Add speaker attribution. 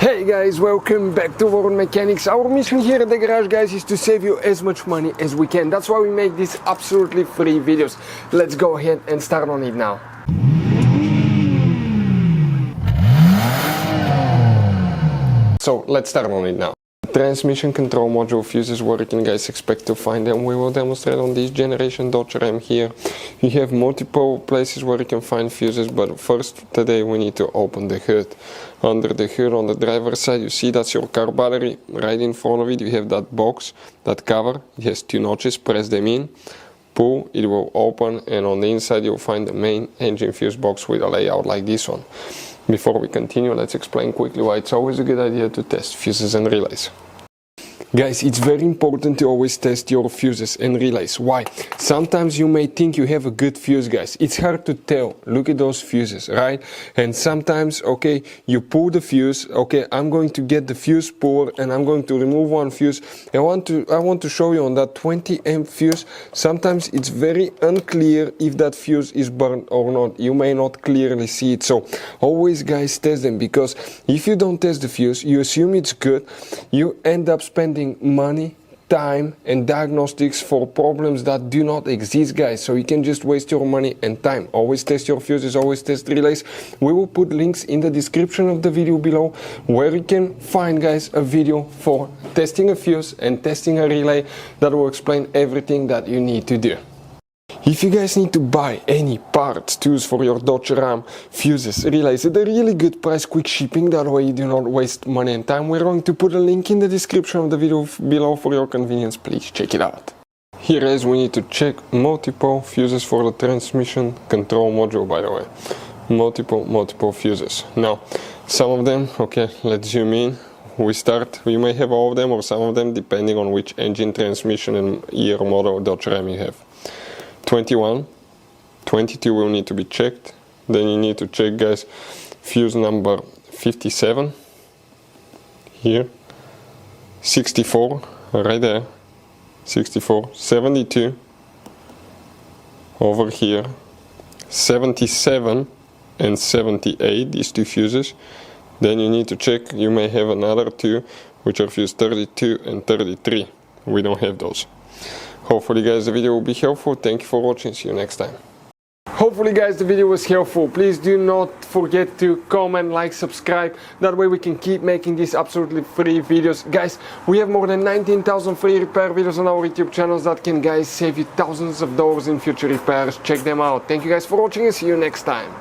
Speaker 1: Hey guys, welcome back to World Mechanics. Our mission here at the garage, guys, is to save you as much money as we can. That's why we make these absolutely free videos. Let's go ahead and start on it now. So let's start on it now. Transmission control module fuses working, guys. Expect to find them. We will demonstrate on this generation Dodge Ram here. You have multiple places where you can find fuses, but first today we need to open the hood. Under the hood on the driver's side, you see that's your car battery. Right in front of it you have that box, that cover. It has two notches. Press them in, pull, it will open, and on the inside you'll find the main engine fuse box with a layout like this one. Before we continue, let's explain quickly why it's always a good idea to test fuses and relays. Guys, it's very important to always test your fuses and relays. Why? Sometimes you may think you have a good fuse, guys. It's hard to tell. Look at those fuses, right? And sometimes, okay, you pull the fuse. Okay, I'm going to get the fuse puller and I'm going to remove one fuse. I want to show you on that 20 amp fuse. Sometimes it's very unclear if that fuse is burned or not. You may not clearly see it. So always, guys, test them, because if you don't test the fuse, you assume it's good. You end up spending money, time and diagnostics for problems that do not exist, guys. So you can just waste your money and time. Always test your fuses, always test relays. We will put links in the description of the video below where you can find, guys, a video for testing a fuse and testing a relay that will explain everything that you need to do. If you guys need to buy any parts, tools for your Dodge Ram, fuses, relays at a really good price, quick shipping, that way you do not waste money and time, we're going to put a link in the description of the video below for your convenience. Please check it out. Here, guys, we need to check multiple fuses for the transmission control module, by the way. Multiple fuses. Now, some of them, okay, let's zoom in. We may have all of them or some of them, depending on which engine, transmission and year model Dodge Ram you have. 21, 22 will need to be checked. Then you need to check, guys, fuse number 57 here, 64 right there, 64, 72 over here, 77 and 78, these two fuses. Then you need to check, you may have another two which are fuse 32 and 33. We don't have those. Hopefully, guys, the video will be helpful. Thank you for watching. See you next time. Hopefully, guys, the video was helpful. Please do not forget to comment, like, subscribe. That way we can keep making these absolutely free videos. Guys, we have more than 19,000 free repair videos on our YouTube channels that can, guys, save you thousands of dollars in future repairs. Check them out. Thank you guys for watching and see you next time.